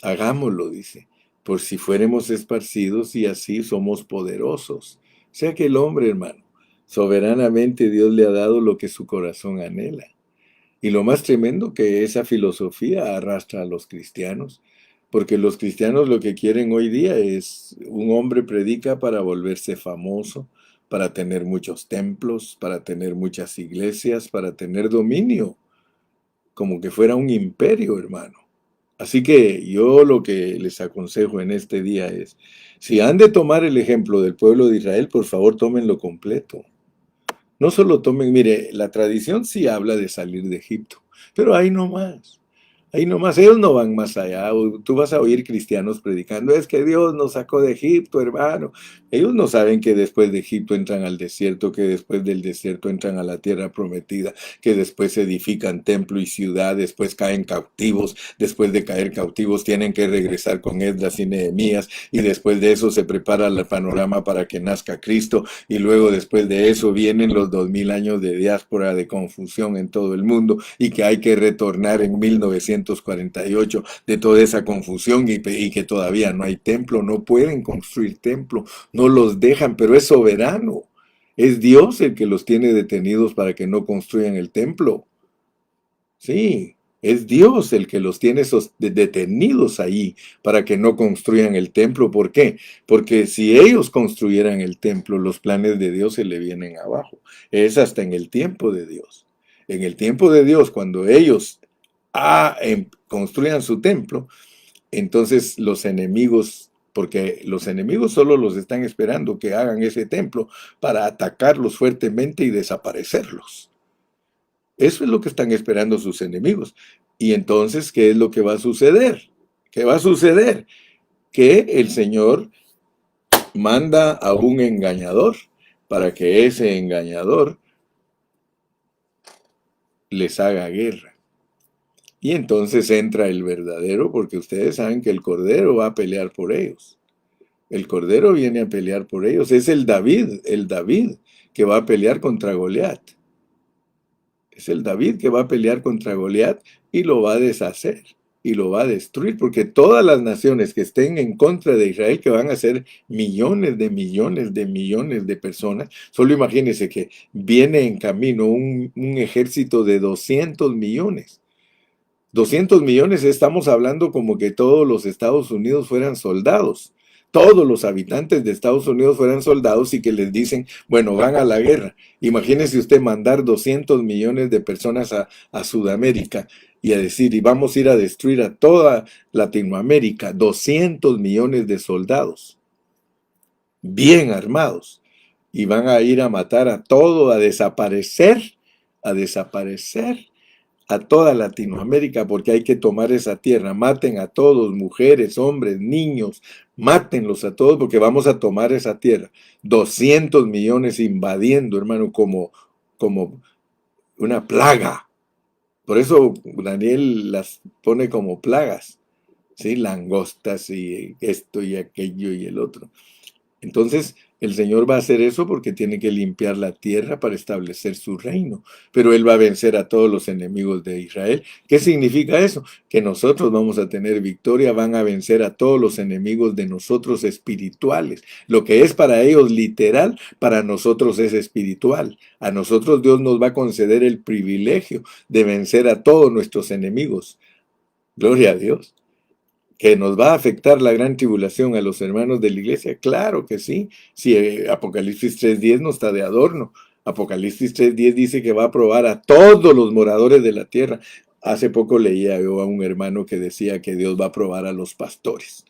Hagámoslo, dice, por si fuéramos esparcidos y así somos poderosos. O sea que el hombre, hermano, soberanamente Dios le ha dado lo que su corazón anhela. Y lo más tremendo que esa filosofía arrastra a los cristianos, porque los cristianos lo que quieren hoy día es un hombre predica para volverse famoso, para tener muchos templos, para tener muchas iglesias, para tener dominio, como que fuera un imperio, hermano. Así que yo lo que les aconsejo en este día es, si han de tomar el ejemplo del pueblo de Israel, por favor tómenlo completo. No solo tomen, mire, la tradición sí habla de salir de Egipto, pero ahí no más. Ahí nomás, ellos no van más allá. Tú vas a oír cristianos predicando, es que Dios nos sacó de Egipto, hermano. Ellos no saben que después de Egipto entran al desierto, que después del desierto entran a la tierra prometida, que después se edifican templo y ciudad, después caen cautivos, después de caer cautivos tienen que regresar con Esdras y Nehemías, y después de eso se prepara el panorama para que nazca Cristo, y luego después de eso vienen los 2000 años de diáspora, de confusión en todo el mundo, y que hay que retornar en 1948 de toda esa confusión y que todavía no hay templo, no pueden construir templo, no los dejan, pero es soberano. Es Dios el que los tiene detenidos para que no construyan el templo. Sí, es Dios el que los tiene detenidos ahí para que no construyan el templo. ¿Por qué? Porque si ellos construyeran el templo, los planes de Dios se le vienen abajo. Es hasta en el tiempo de Dios. En el tiempo de Dios, cuando ellos construyan su templo, entonces los enemigos, porque los enemigos solo los están esperando que hagan ese templo para atacarlos fuertemente y desaparecerlos. Eso es lo que están esperando sus enemigos. Y entonces, ¿qué es lo que va a suceder? ¿Qué va a suceder? Que el Señor manda a un engañador para que ese engañador les haga guerra. Y entonces entra el verdadero, porque ustedes saben que el Cordero va a pelear por ellos. El Cordero viene a pelear por ellos. Es el David que va a pelear contra Goliat. Es el David que va a pelear contra Goliat y lo va a deshacer y lo va a destruir, porque todas las naciones que estén en contra de Israel, que van a ser millones de millones de millones de personas, solo imagínense que viene en camino un ejército de 200 millones. 200 millones, estamos hablando como que todos los Estados Unidos fueran soldados. Todos los habitantes de Estados Unidos fueran soldados y que les dicen, bueno, van a la guerra. Imagínese usted mandar 200 millones de personas a Sudamérica y a decir, y vamos a ir a destruir a toda Latinoamérica, 200 millones de soldados, bien armados, y van a ir a matar a todo, a desaparecer a toda Latinoamérica, porque hay que tomar esa tierra. Maten a todos, mujeres, hombres, niños, mátenlos a todos, porque vamos a tomar esa tierra. 200 millones invadiendo, hermano, como una plaga. Por eso Daniel las pone como plagas, ¿sí? Langostas y esto y aquello y el otro. Entonces, El Señor va a hacer eso porque tiene que limpiar la tierra para establecer su reino. Pero Él va a vencer a todos los enemigos de Israel. ¿Qué significa eso? Que nosotros vamos a tener victoria, van a vencer a todos los enemigos de nosotros espirituales. Lo que es para ellos literal, para nosotros es espiritual. A nosotros Dios nos va a conceder el privilegio de vencer a todos nuestros enemigos. Gloria a Dios. ¿Que nos va a afectar la gran tribulación a los hermanos de la iglesia? Claro que sí. Si Apocalipsis 3:10 no está de adorno. Apocalipsis 3:10 dice que va a probar a todos los moradores de la tierra. Hace poco leía yo a un hermano que decía que Dios va a probar a los pastores,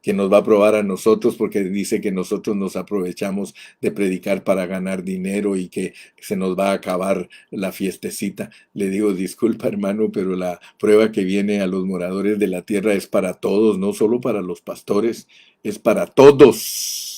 que nos va a probar a nosotros porque dice que nosotros nos aprovechamos de predicar para ganar dinero y que se nos va a acabar la fiestecita. Le digo, disculpa hermano, pero la prueba que viene a los moradores de la tierra es para todos, no solo para los pastores, es para todos.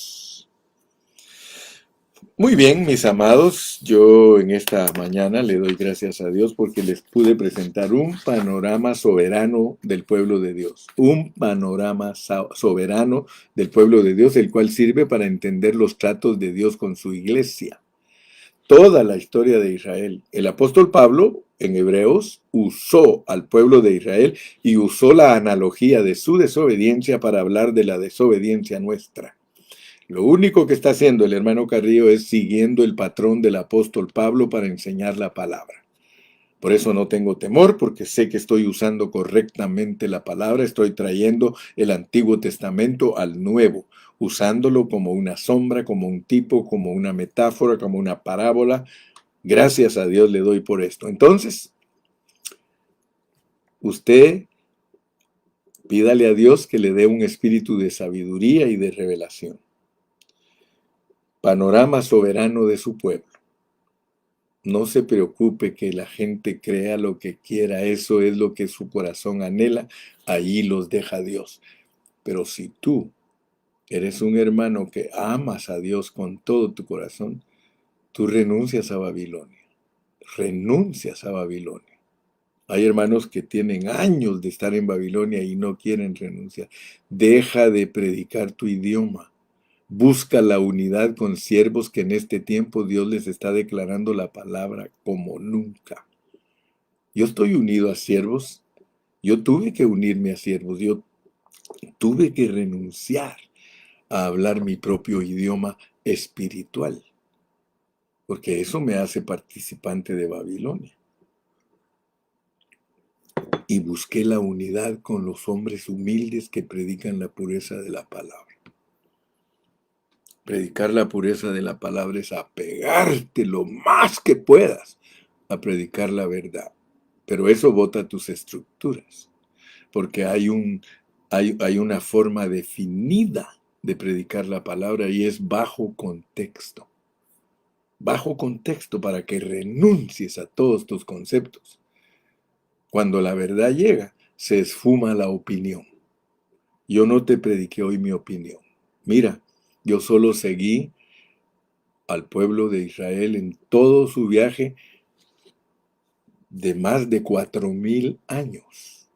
Muy bien, mis amados, yo en esta mañana le doy gracias a Dios porque les pude presentar un panorama soberano del pueblo de Dios, un panorama soberano del pueblo de Dios, el cual sirve para entender los tratos de Dios con su iglesia. Toda la historia de Israel. El apóstol Pablo, en Hebreos, usó al pueblo de Israel y usó la analogía de su desobediencia para hablar de la desobediencia nuestra. Lo único que está haciendo el hermano Carrillo es siguiendo el patrón del apóstol Pablo para enseñar la palabra. Por eso no tengo temor, porque sé que estoy usando correctamente la palabra, estoy trayendo el Antiguo Testamento al Nuevo, usándolo como una sombra, como un tipo, como una metáfora, como una parábola. Gracias a Dios le doy por esto. Entonces, usted pídale a Dios que le dé un espíritu de sabiduría y de revelación. Panorama soberano de su pueblo. No se preocupe que la gente crea lo que quiera, eso es lo que su corazón anhela, allí los deja Dios. Pero si tú eres un hermano que amas a Dios con todo tu corazón, tú renuncias a Babilonia, renuncias a Babilonia. Hay hermanos que tienen años de estar en Babilonia y no quieren renunciar. Deja de predicar tu idioma. Busca la unidad con siervos que en este tiempo Dios les está declarando la palabra como nunca. Yo estoy unido a siervos. Yo tuve que unirme a siervos. Yo tuve que renunciar a hablar mi propio idioma espiritual. Porque eso me hace participante de Babilonia. Y busqué la unidad con los hombres humildes que predican la pureza de la palabra. Predicar la pureza de la palabra es apegarte lo más que puedas a predicar la verdad. Pero eso bota tus estructuras, porque hay una forma definida de predicar la palabra y es bajo contexto. Bajo contexto para que renuncies a todos tus conceptos. Cuando la verdad llega, se esfuma la opinión. Yo no te prediqué hoy mi opinión. Mira, yo solo seguí al pueblo de Israel en todo su viaje de más de 4000 años.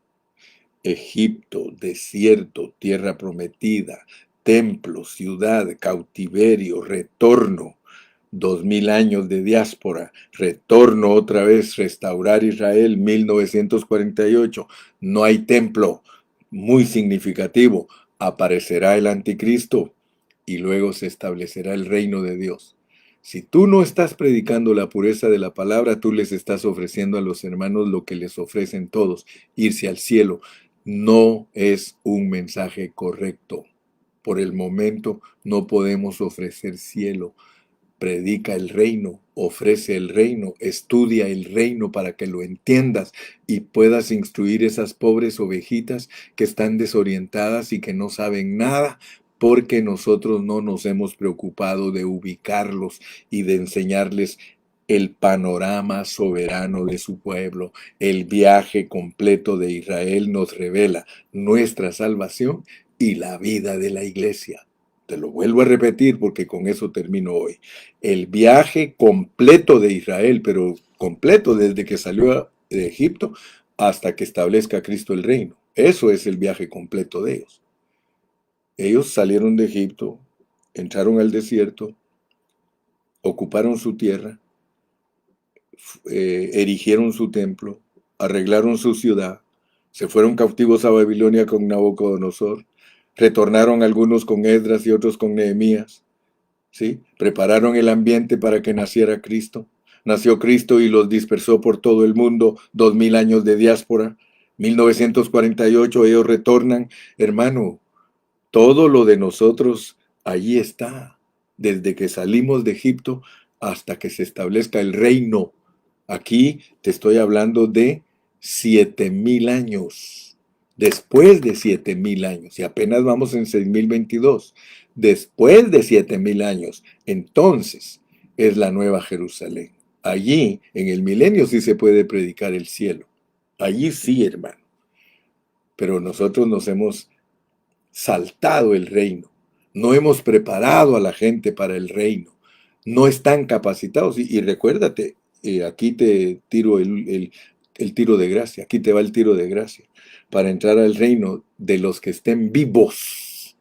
Egipto, desierto, tierra prometida, templo, ciudad, cautiverio, retorno, 2000 años de diáspora, retorno otra vez, restaurar Israel, 1948, no hay templo, muy significativo, aparecerá el anticristo y luego se establecerá el reino de Dios. Si tú no estás predicando la pureza de la palabra, tú les estás ofreciendo a los hermanos lo que les ofrecen todos, irse al cielo. No es un mensaje correcto. Por el momento no podemos ofrecer cielo. Predica el reino, ofrece el reino, estudia el reino para que lo entiendas y puedas instruir esas pobres ovejitas que están desorientadas y que no saben nada, porque nosotros no nos hemos preocupado de ubicarlos y de enseñarles el panorama soberano de su pueblo. El viaje completo de Israel nos revela nuestra salvación y la vida de la iglesia. Te lo vuelvo a repetir porque con eso termino hoy. El viaje completo de Israel, pero completo desde que salió de Egipto hasta que establezca Cristo el reino. Eso es el viaje completo de ellos. Ellos salieron de Egipto, entraron al desierto, ocuparon su tierra, erigieron su templo, arreglaron su ciudad, se fueron cautivos a Babilonia con Nabucodonosor, retornaron algunos con Esdras y otros con Nehemías, ¿sí? Prepararon el ambiente para que naciera Cristo. Nació Cristo y los dispersó por todo el mundo, 2000 años de diáspora. 1948 ellos retornan. Hermano, todo lo de nosotros allí está, desde que salimos de Egipto hasta que se establezca el reino. Aquí te estoy hablando de 7000 años, después de 7000 años, y apenas vamos en 6022, después de 7000 años, entonces es la nueva Jerusalén. Allí, en el milenio, sí se puede predicar el cielo. Allí sí, hermano. Pero nosotros nos hemos saltado el reino. No hemos preparado a la gente para el reino. No están capacitados. Y recuérdate, aquí te tiro el tiro de gracia. Aquí te va el tiro de gracia. Para entrar al reino de los que estén vivos,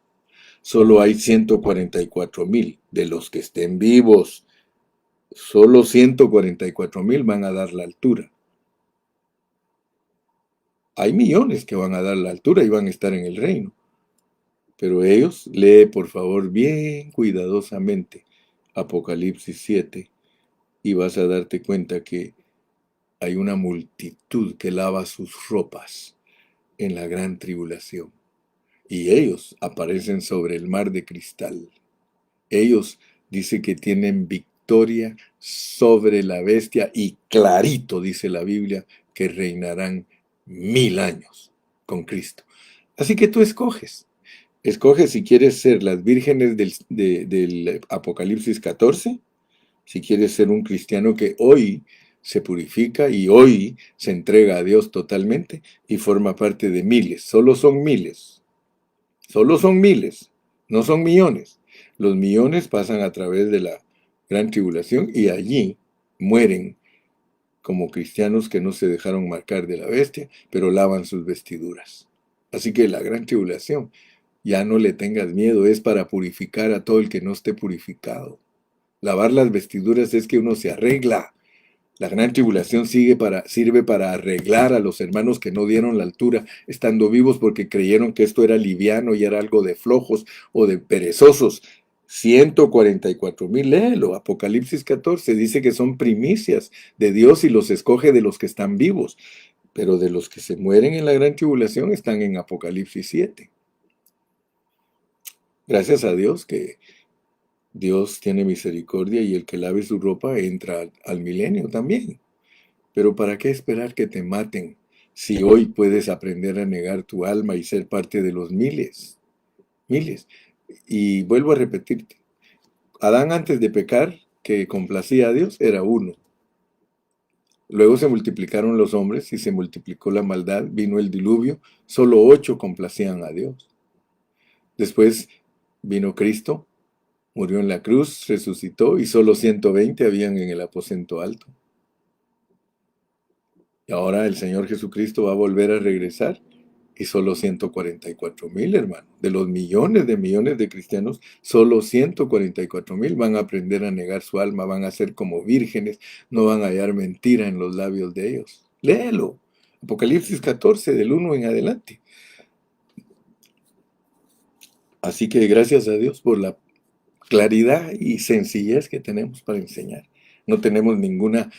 solo hay 144,000. De los que estén vivos, solo 144,000 van a dar la altura. Hay millones que van a dar la altura y van a estar en el reino. Pero ellos, lee por favor bien cuidadosamente Apocalipsis 7 y vas a darte cuenta que hay una multitud que lava sus ropas en la gran tribulación. Y ellos aparecen sobre el mar de cristal. Ellos dice que tienen victoria sobre la bestia y clarito dice la Biblia que reinarán 1000 años con Cristo. Así que tú escoges. Escoge si quieres ser las vírgenes del Apocalipsis 14, si quieres ser un cristiano que hoy se purifica y hoy se entrega a Dios totalmente y forma parte de miles. Solo son miles, no son millones. Los millones pasan a través de la gran tribulación y allí mueren como cristianos que no se dejaron marcar de la bestia, pero lavan sus vestiduras. Así que la gran tribulación, ya no le tengas miedo, es para purificar a todo el que no esté purificado. Lavar las vestiduras es que uno se arregla. La gran tribulación sirve para arreglar a los hermanos que no dieron la altura, estando vivos porque creyeron que esto era liviano y era algo de flojos o de perezosos. 144,000, léelo, Apocalipsis 14, dice que son primicias de Dios y los escoge de los que están vivos, pero de los que se mueren en la gran tribulación están en Apocalipsis 7. Gracias a Dios que Dios tiene misericordia y el que lave su ropa entra al milenio también. Pero ¿para qué esperar que te maten si hoy puedes aprender a negar tu alma y ser parte de los miles? Miles. Y vuelvo a repetirte, Adán antes de pecar, que complacía a Dios, era uno. Luego se multiplicaron los hombres y se multiplicó la maldad, vino el diluvio, solo 8 complacían a Dios. Después vino Cristo, murió en la cruz, resucitó y solo 120 habían en el aposento alto. Y ahora el Señor Jesucristo va a volver a regresar y solo 144,000, hermano. De los millones de cristianos, solo 144,000 van a aprender a negar su alma, van a ser como vírgenes, no van a hallar mentira en los labios de ellos. Léelo. Apocalipsis 14, del 1 en adelante. Así que gracias a Dios por la claridad y sencillez que tenemos para enseñar. No tenemos ninguna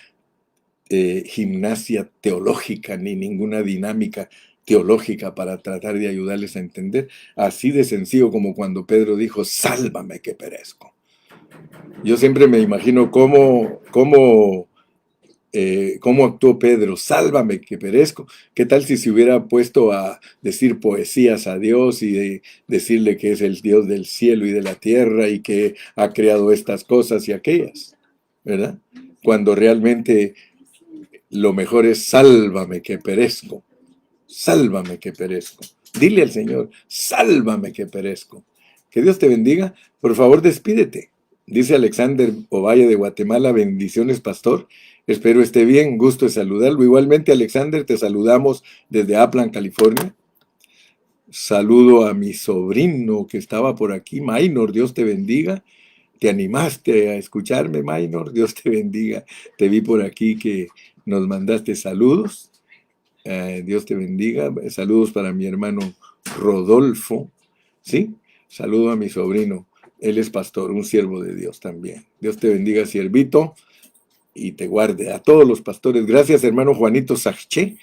gimnasia teológica ni ninguna dinámica teológica para tratar de ayudarles a entender. Así de sencillo como cuando Pedro dijo, sálvame que perezco. Yo siempre me imagino cómo actuó Pedro, sálvame que perezco. ¿Qué tal si se hubiera puesto a decir poesías a Dios y decirle que es el Dios del cielo y de la tierra y que ha creado estas cosas y aquellas? ¿Verdad? Cuando realmente lo mejor es sálvame que perezco. Sálvame que perezco. Dile al Señor, sálvame que perezco. Que Dios te bendiga. Por favor, despídete. Dice Alexander Ovalle de Guatemala, bendiciones, pastor. Espero esté bien, gusto de saludarlo. Igualmente, Alexander, te saludamos desde Upland, California. Saludo a mi sobrino que estaba por aquí, Maynor, Dios te bendiga. Te animaste a escucharme, Maynor, Dios te bendiga. Te vi por aquí que nos mandaste saludos. Dios te bendiga. Saludos para mi hermano Rodolfo. ¿Sí? Saludo a mi sobrino. Él es pastor, un siervo de Dios también. Dios te bendiga, siervito, y te guarde. A todos los pastores. Gracias, hermano Juanito Sajché.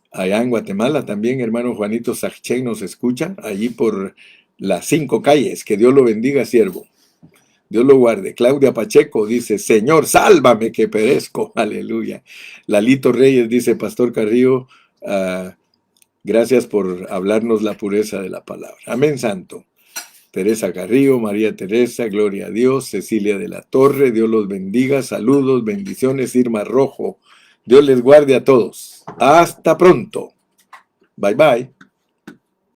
Allá en Guatemala también, hermano Juanito Sajché nos escucha. Allí por las 5 calles. Que Dios lo bendiga, siervo. Dios lo guarde. Claudia Pacheco dice, Señor, sálvame que perezco. Aleluya. Lalito Reyes dice, Pastor Carrillo, gracias por hablarnos la pureza de la palabra. Amén, santo. Teresa Carrillo, María Teresa, gloria a Dios. Cecilia de la Torre, Dios los bendiga. Saludos, bendiciones. Irma Rojo, Dios les guarde a todos. Hasta pronto. Bye, bye.